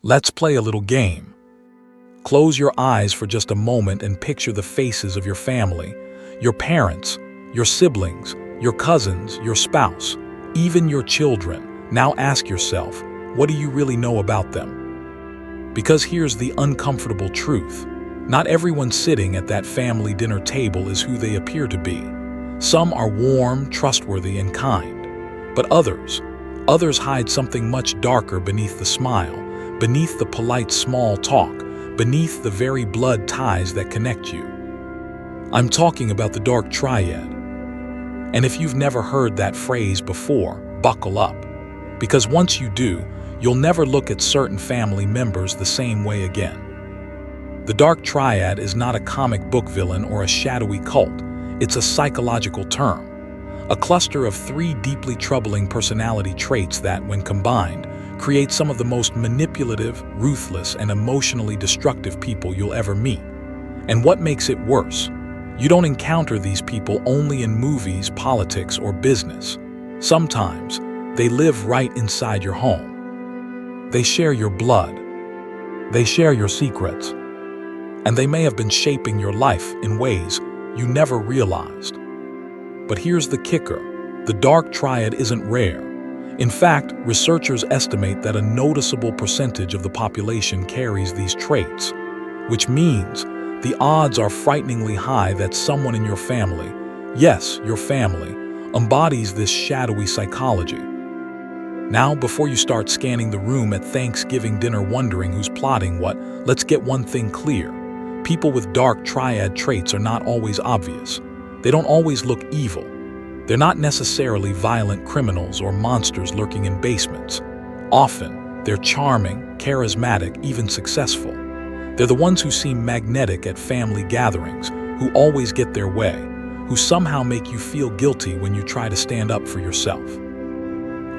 Let's play a little game. Close your eyes for just a moment and picture the faces of your family, your parents, your siblings, your cousins, your spouse, even your children. Now ask yourself, what do you really know about them? Because here's the uncomfortable truth. Not everyone sitting at that family dinner table is who they appear to be. Some are warm, trustworthy, and kind. But others hide something much darker beneath the smile, beneath the polite small talk, beneath the very blood ties that connect you. I'm talking about the Dark Triad. And if you've never heard that phrase before, buckle up. Because once you do, you'll never look at certain family members the same way again. The Dark Triad is not a comic book villain or a shadowy cult. It's a psychological term. A cluster of 3 deeply troubling personality traits that, when combined, create some of the most manipulative, ruthless, and emotionally destructive people you'll ever meet. And what makes it worse? You don't encounter these people only in movies, politics, or business. Sometimes, they live right inside your home. They share your blood. They share your secrets. And they may have been shaping your life in ways you never realized. But here's the kicker. The Dark Triad isn't rare. In fact, researchers estimate that a noticeable percentage of the population carries these traits, which means the odds are frighteningly high that someone in your family, yes, your family, embodies this shadowy psychology. Now, before you start scanning the room at Thanksgiving dinner wondering who's plotting what, let's get one thing clear. People with Dark Triad traits are not always obvious. They don't always look evil. They're not necessarily violent criminals or monsters lurking in basements. Often, they're charming, charismatic, even successful. They're the ones who seem magnetic at family gatherings, who always get their way, who somehow make you feel guilty when you try to stand up for yourself.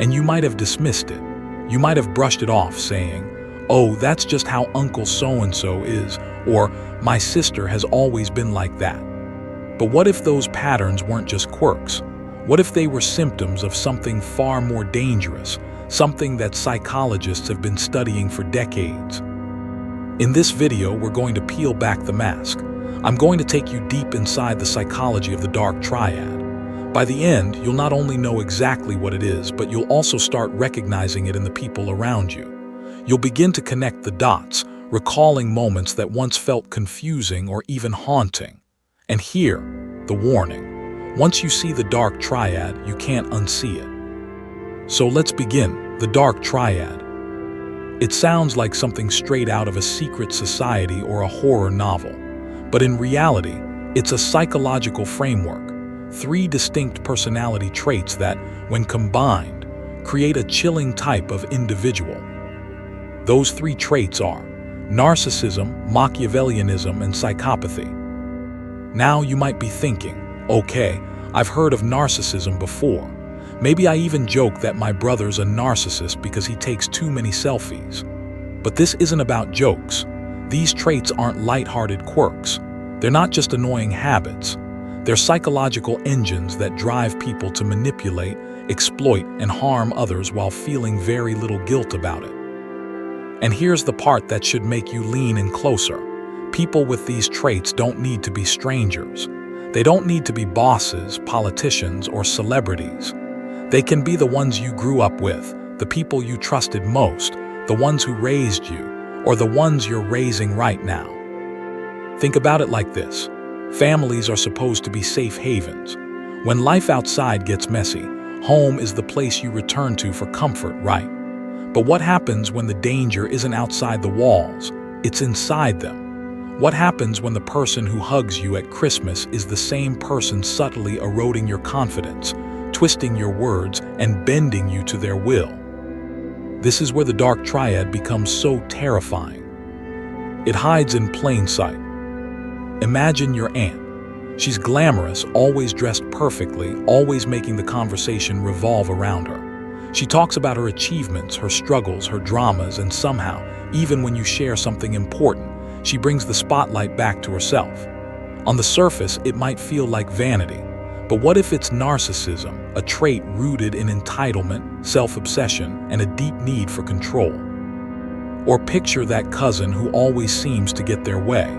And you might have dismissed it. You might have brushed it off, saying, "Oh, that's just how Uncle so-and-so is," or "My sister has always been like that." But what if those patterns weren't just quirks? What if they were symptoms of something far more dangerous, something that psychologists have been studying for decades? In this video, we're going to peel back the mask. I'm going to take you deep inside the psychology of the Dark Triad. By the end, you'll not only know exactly what it is, but you'll also start recognizing it in the people around you. You'll begin to connect the dots, recalling moments that once felt confusing or even haunting. And here, the warning. Once you see the Dark Triad, you can't unsee it. So let's begin. The Dark Triad. It sounds like something straight out of a secret society or a horror novel. But in reality, it's a psychological framework. 3 distinct personality traits that, when combined, create a chilling type of individual. Those 3 traits are narcissism, Machiavellianism, and psychopathy. Now you might be thinking, okay, I've heard of narcissism before. Maybe I even joke that my brother's a narcissist because he takes too many selfies. But this isn't about jokes. These traits aren't lighthearted quirks. They're not just annoying habits. They're psychological engines that drive people to manipulate, exploit, and harm others while feeling very little guilt about it. And here's the part that should make you lean in closer. People with these traits don't need to be strangers. They don't need to be bosses, politicians, or celebrities. They can be the ones you grew up with, the people you trusted most, the ones who raised you, or the ones you're raising right now. Think about it like this. Families are supposed to be safe havens. When life outside gets messy, home is the place you return to for comfort, right? But what happens when the danger isn't outside the walls? It's inside them. What happens when the person who hugs you at Christmas is the same person subtly eroding your confidence, twisting your words, and bending you to their will? This is where the Dark Triad becomes so terrifying. It hides in plain sight. Imagine your aunt. She's glamorous, always dressed perfectly, always making the conversation revolve around her. She talks about her achievements, her struggles, her dramas, and somehow, even when you share something important, she brings the spotlight back to herself. On the surface, it might feel like vanity, but what if it's narcissism, a trait rooted in entitlement, self-obsession, and a deep need for control? Or picture that cousin who always seems to get their way,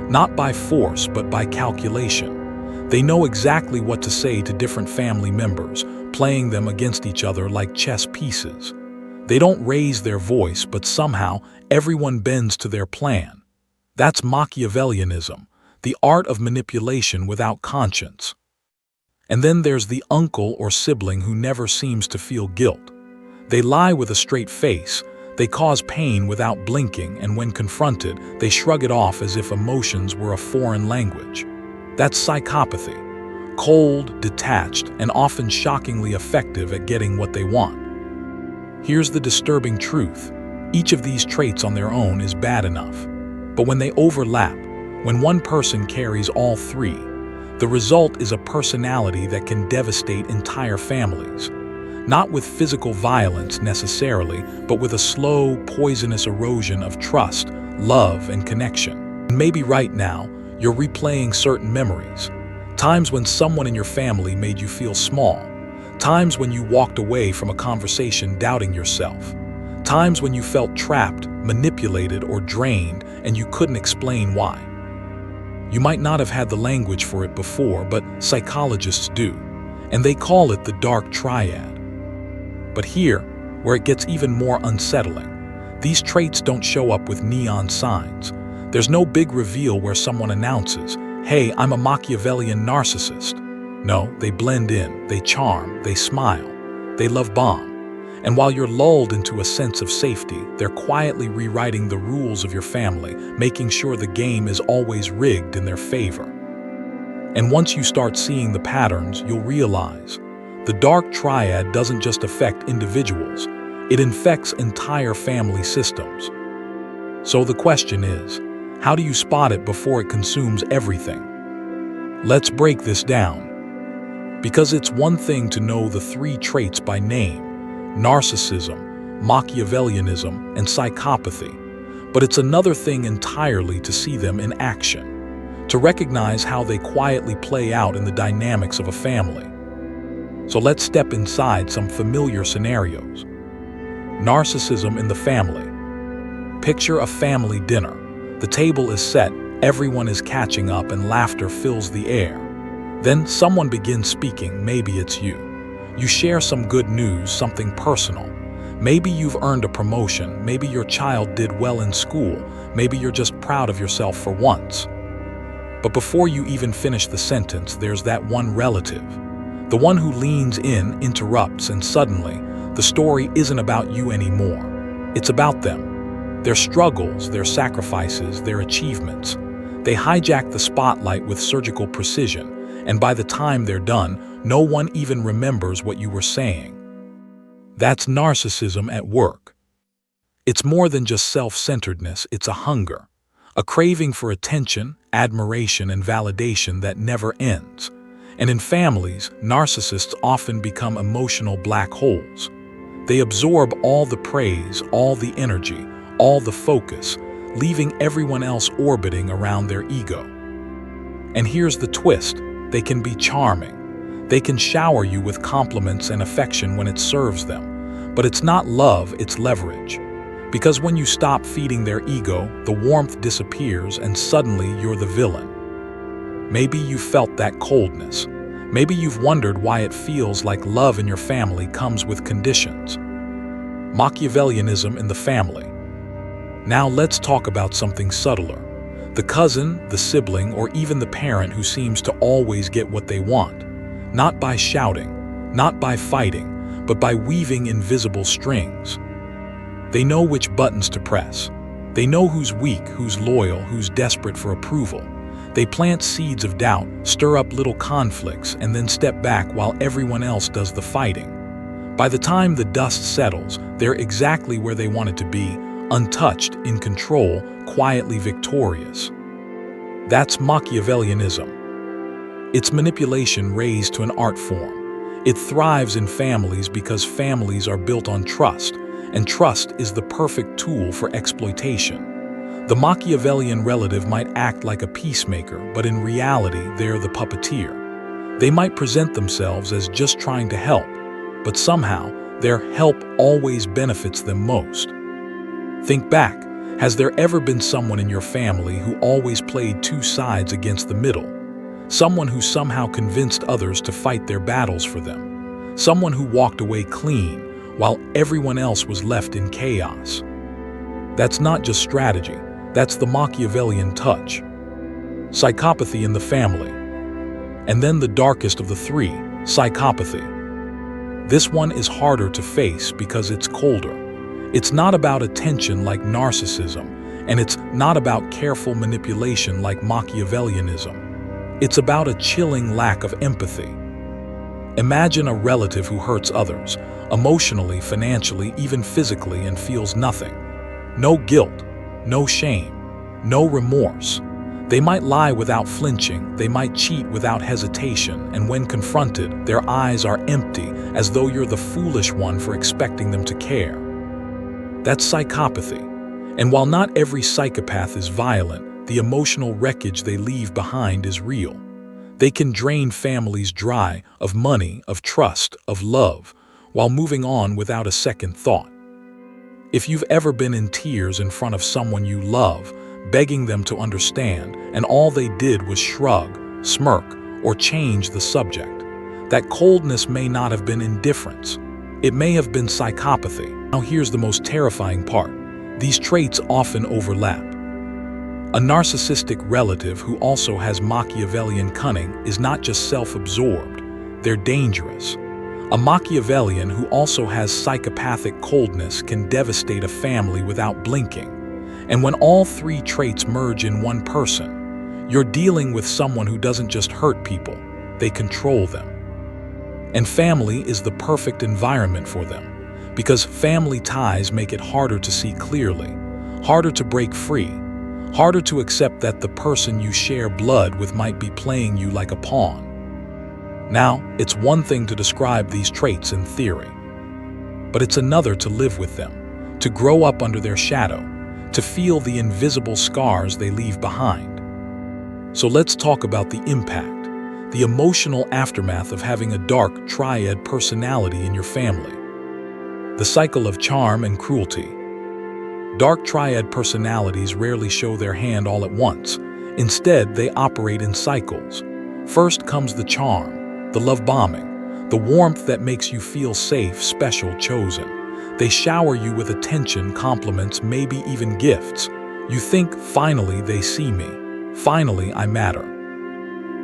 not by force but by calculation. They know exactly what to say to different family members, playing them against each other like chess pieces. They don't raise their voice, but somehow everyone bends to their plan. That's Machiavellianism, the art of manipulation without conscience. And then there's the uncle or sibling who never seems to feel guilt. They lie with a straight face, they cause pain without blinking, and when confronted, they shrug it off as if emotions were a foreign language. That's psychopathy, cold, detached, and often shockingly effective at getting what they want. Here's the disturbing truth. Each of these traits on their own is bad enough. But when they overlap, when one person carries all three, the result is a personality that can devastate entire families. Not with physical violence necessarily, but with a slow, poisonous erosion of trust, love, and connection. And maybe right now, you're replaying certain memories. Times when someone in your family made you feel small. Times when you walked away from a conversation doubting yourself. Times when you felt trapped, manipulated, or drained, and you couldn't explain why. You might not have had the language for it before, but psychologists do, and they call it the Dark Triad. But here, where it gets even more unsettling, these traits don't show up with neon signs. There's no big reveal where someone announces, "Hey, I'm a Machiavellian narcissist." No, they blend in, they charm, they smile, they love bomb. And while you're lulled into a sense of safety, they're quietly rewriting the rules of your family, making sure the game is always rigged in their favor. And once you start seeing the patterns, you'll realize the Dark Triad doesn't just affect individuals, it infects entire family systems. So the question is, how do you spot it before it consumes everything? Let's break this down. Because it's one thing to know the three traits by name: narcissism, Machiavellianism, and psychopathy. But it's another thing entirely to see them in action, to recognize how they quietly play out in the dynamics of a family. So let's step inside some familiar scenarios. Narcissism in the family. Picture a family dinner. The table is set, everyone is catching up, and laughter fills the air. Then someone begins speaking, maybe it's you. You share some good news, something personal. Maybe you've earned a promotion, maybe your child did well in school, maybe you're just proud of yourself for once. But before you even finish the sentence, there's that one relative. The one who leans in, interrupts, and suddenly, the story isn't about you anymore. It's about them. Their struggles, their sacrifices, their achievements. They hijack the spotlight with surgical precision, and by the time they're done, no one even remembers what you were saying. That's narcissism at work. It's more than just self-centeredness, it's a hunger, a craving for attention, admiration, and validation that never ends. And in families, narcissists often become emotional black holes. They absorb all the praise, all the energy, all the focus, leaving everyone else orbiting around their ego. And here's the twist: they can be charming. They can shower you with compliments and affection when it serves them. But it's not love, it's leverage. Because when you stop feeding their ego, the warmth disappears and suddenly you're the villain. Maybe you felt that coldness. Maybe you've wondered why it feels like love in your family comes with conditions. Machiavellianism in the family. Now let's talk about something subtler. The cousin, the sibling, or even the parent who seems to always get what they want. Not by shouting, not by fighting, but by weaving invisible strings. They know which buttons to press. They know who's weak, who's loyal, who's desperate for approval. They plant seeds of doubt, stir up little conflicts, and then step back while everyone else does the fighting. By the time the dust settles, they're exactly where they wanted to be, untouched, in control, quietly victorious. That's Machiavellianism. It's manipulation raised to an art form. It thrives in families because families are built on trust, and trust is the perfect tool for exploitation. The Machiavellian relative might act like a peacemaker, but in reality, they're the puppeteer. They might present themselves as just trying to help, but somehow, their help always benefits them most. Think back. Has there ever been someone in your family who always played two sides against the middle? Someone who somehow convinced others to fight their battles for them? Someone who walked away clean while everyone else was left in chaos? That's not just strategy, that's the Machiavellian touch. Psychopathy in the family. And then the darkest of the three, psychopathy. This one is harder to face because it's colder. It's not about attention like narcissism, and it's not about careful manipulation like Machiavellianism. It's about a chilling lack of empathy. Imagine a relative who hurts others, emotionally, financially, even physically, and feels nothing. No guilt, no shame, no remorse. They might lie without flinching, they might cheat without hesitation, and when confronted, their eyes are empty, as though you're the foolish one for expecting them to care. That's psychopathy. And while not every psychopath is violent, the emotional wreckage they leave behind is real. They can drain families dry of money, of trust, of love, while moving on without a second thought. If you've ever been in tears in front of someone you love, begging them to understand, and all they did was shrug, smirk, or change the subject, that coldness may not have been indifference. It may have been psychopathy. Now here's the most terrifying part. These traits often overlap. A narcissistic relative who also has Machiavellian cunning is not just self-absorbed, they're dangerous. A Machiavellian who also has psychopathic coldness can devastate a family without blinking. And when all three traits merge in one person, you're dealing with someone who doesn't just hurt people, they control them. And family is the perfect environment for them, because family ties make it harder to see clearly, harder to break free, harder to accept that the person you share blood with might be playing you like a pawn. Now, it's one thing to describe these traits in theory, but it's another to live with them, to grow up under their shadow, to feel the invisible scars they leave behind. So let's talk about the impact, the emotional aftermath of having a dark triad personality in your family. The cycle of charm and cruelty. Dark triad personalities rarely show their hand all at once. Instead, they operate in cycles. First comes the charm, the love bombing, the warmth that makes you feel safe, special, chosen. They shower you with attention, compliments, maybe even gifts. You think, finally they see me. Finally I matter.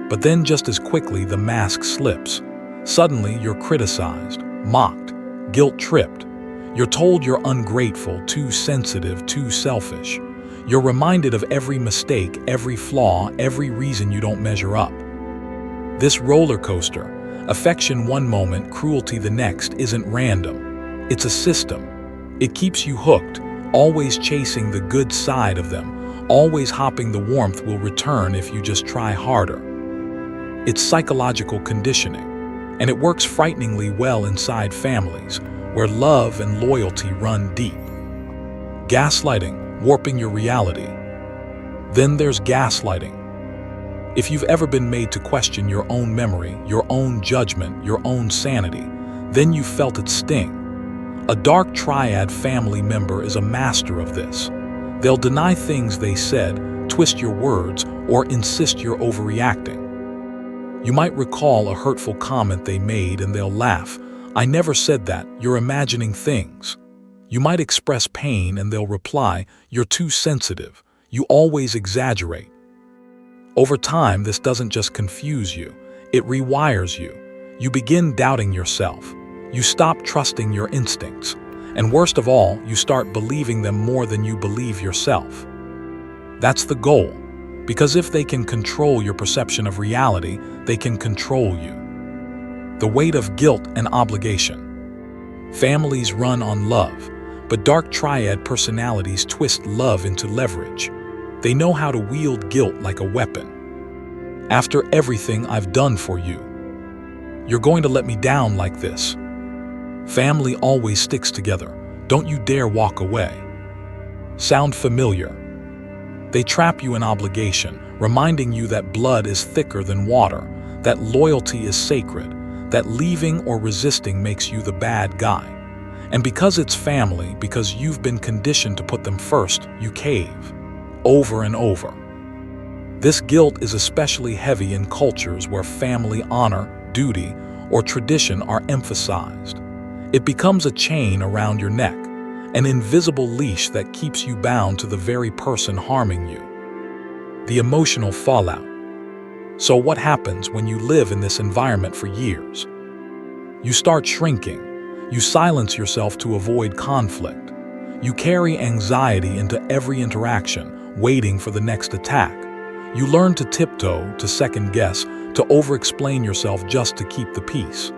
But then just as quickly the mask slips. Suddenly you're criticized, mocked, guilt-tripped. You're told you're ungrateful, too sensitive, too selfish. You're reminded of every mistake, every flaw, every reason you don't measure up. This roller coaster, affection one moment, cruelty the next, isn't random. It's a system. It keeps you hooked, always chasing the good side of them, always hoping the warmth will return if you just try harder. It's psychological conditioning, and it works frighteningly well inside families, where love and loyalty run deep. Gaslighting, warping your reality. Then there's gaslighting. If you've ever been made to question your own memory, your own judgment, your own sanity, then you've felt it sting. A dark triad family member is a master of this. They'll deny things they said, twist your words, or insist you're overreacting. You might recall a hurtful comment they made and they'll laugh. "I never said that, you're imagining things." You might express pain and they'll reply, "You're too sensitive, you always exaggerate." Over time, this doesn't just confuse you, it rewires you. You begin doubting yourself. You stop trusting your instincts. And worst of all, you start believing them more than you believe yourself. That's the goal, because if they can control your perception of reality, they can control you. The weight of guilt and obligation. Families run on love, but dark triad personalities twist love into leverage. They know how to wield guilt like a weapon. After everything I've done for you, you're going to let me down like this. Family always sticks together. Don't you dare walk away. Sound familiar? They trap you in obligation, reminding you that blood is thicker than water, that loyalty is sacred, that leaving or resisting makes you the bad guy. And because it's family, because you've been conditioned to put them first, you cave, over and over. This guilt is especially heavy in cultures where family honor, duty, or tradition are emphasized. It becomes a chain around your neck, an invisible leash that keeps you bound to the very person harming you. The emotional fallout. So what happens when you live in this environment for years? You start shrinking. You silence yourself to avoid conflict. You carry anxiety into every interaction, waiting for the next attack. You learn to tiptoe, to second guess, to over-explain yourself just to keep the peace.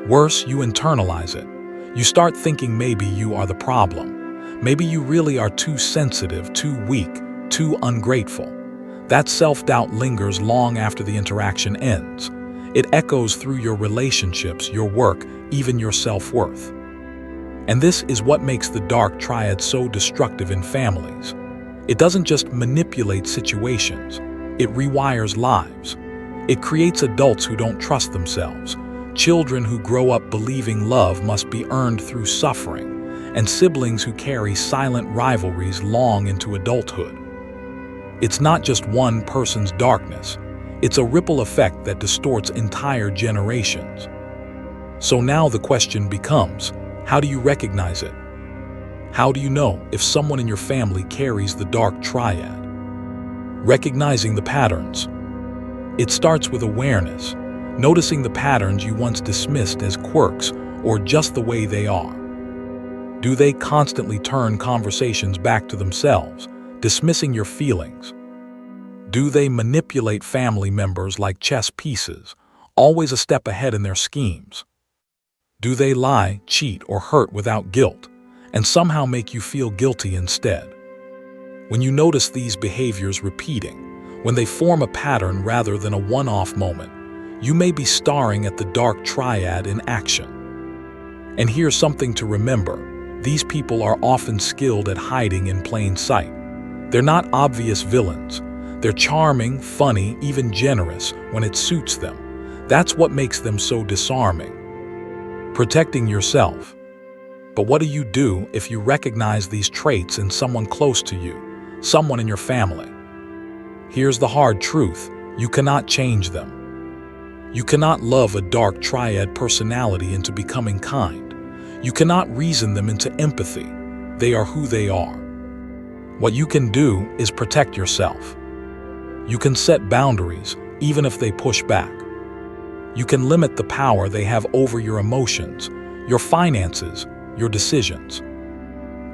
Worse, you internalize it. You start thinking maybe you are the problem. Maybe you really are too sensitive, too weak, too ungrateful. That self-doubt lingers long after the interaction ends. It echoes through your relationships, your work, even your self-worth. And this is what makes the Dark Triad so destructive in families. It doesn't just manipulate situations, it rewires lives. It creates adults who don't trust themselves, children who grow up believing love must be earned through suffering, and siblings who carry silent rivalries long into adulthood. It's not just one person's darkness, it's a ripple effect that distorts entire generations. So now the question becomes, how do you recognize it? How do you know if someone in your family carries the Dark Triad? Recognizing the patterns. It starts with awareness, noticing the patterns you once dismissed as quirks or just the way they are. Do they constantly turn conversations back to themselves, dismissing your feelings? Do they manipulate family members like chess pieces, always a step ahead in their schemes? Do they lie, cheat, or hurt without guilt, and somehow make you feel guilty instead? When you notice these behaviors repeating, when they form a pattern rather than a one-off moment, you may be staring at the Dark Triad in action. And here's something to remember. These people are often skilled at hiding in plain sight. They're not obvious villains. They're charming, funny, even generous when it suits them. That's what makes them so disarming. Protecting yourself. But what do you do if you recognize these traits in someone close to you, someone in your family? Here's the hard truth. You cannot change them. You cannot love a Dark Triad personality into becoming kind. You cannot reason them into empathy. They are who they are. What you can do is protect yourself. You can set boundaries, even if they push back. You can limit the power they have over your emotions, your finances, your decisions.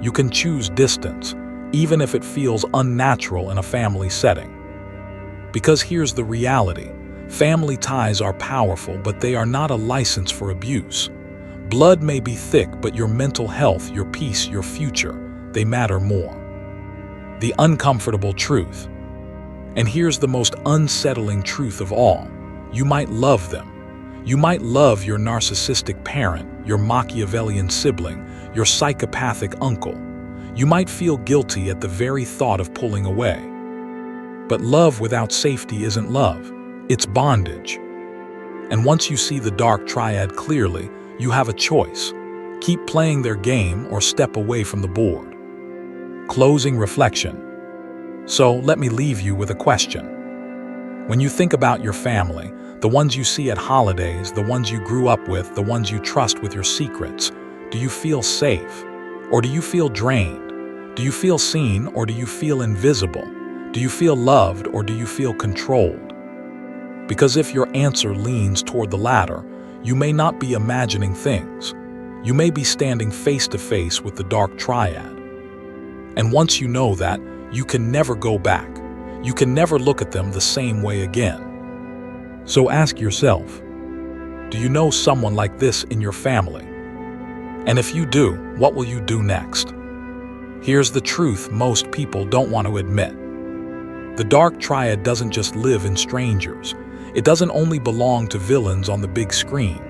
You can choose distance, even if it feels unnatural in a family setting. Because here's the reality. Family ties are powerful, but they are not a license for abuse. Blood may be thick, but your mental health, your peace, your future, they matter more. The uncomfortable truth. And here's the most unsettling truth of all. You might love them. You might love your narcissistic parent, your Machiavellian sibling, your psychopathic uncle. You might feel guilty at the very thought of pulling away. But love without safety isn't love. It's bondage. And once you see the Dark Triad clearly, you have a choice. Keep playing their game or step away from the board. Closing reflection. So let me leave you with a question. When you think about your family, the ones you see at holidays, the ones you grew up with, the ones you trust with your secrets, do you feel safe? Or do you feel drained? Do you feel seen or do you feel invisible? Do you feel loved or do you feel controlled? Because if your answer leans toward the latter, you may not be imagining things. You may be standing face to face with the Dark Triad. And once you know that, you can never go back. You can never look at them the same way again. So ask yourself, do you know someone like this in your family? And if you do, what will you do next? Here's the truth most people don't want to admit. The Dark Triad doesn't just live in strangers. It doesn't only belong to villains on the big screen.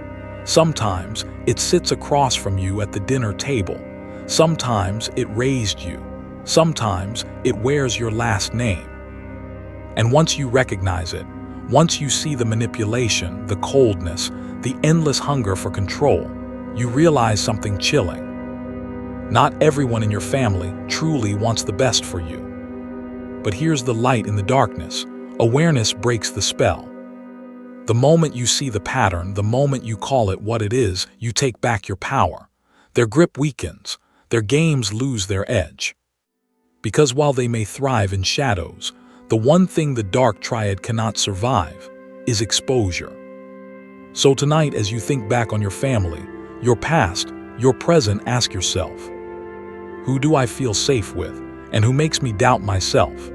Sometimes it sits across from you at the dinner table. Sometimes it raised you. Sometimes it wears your last name. And once you recognize it, once you see the manipulation, the coldness, the endless hunger for control, you realize something chilling. Not everyone in your family truly wants the best for you. But here's the light in the darkness. Awareness breaks the spell. The moment you see the pattern, the moment you call it what it is, you take back your power. Their grip weakens. Their games lose their edge. Because while they may thrive in shadows, the one thing the Dark Triad cannot survive is exposure. So tonight, as you think back on your family, your past, your present, ask yourself, who do I feel safe with, and who makes me doubt myself?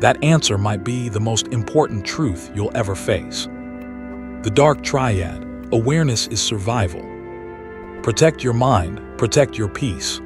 That answer might be the most important truth you'll ever face. The Dark Triad, awareness is survival. Protect your mind, protect your peace.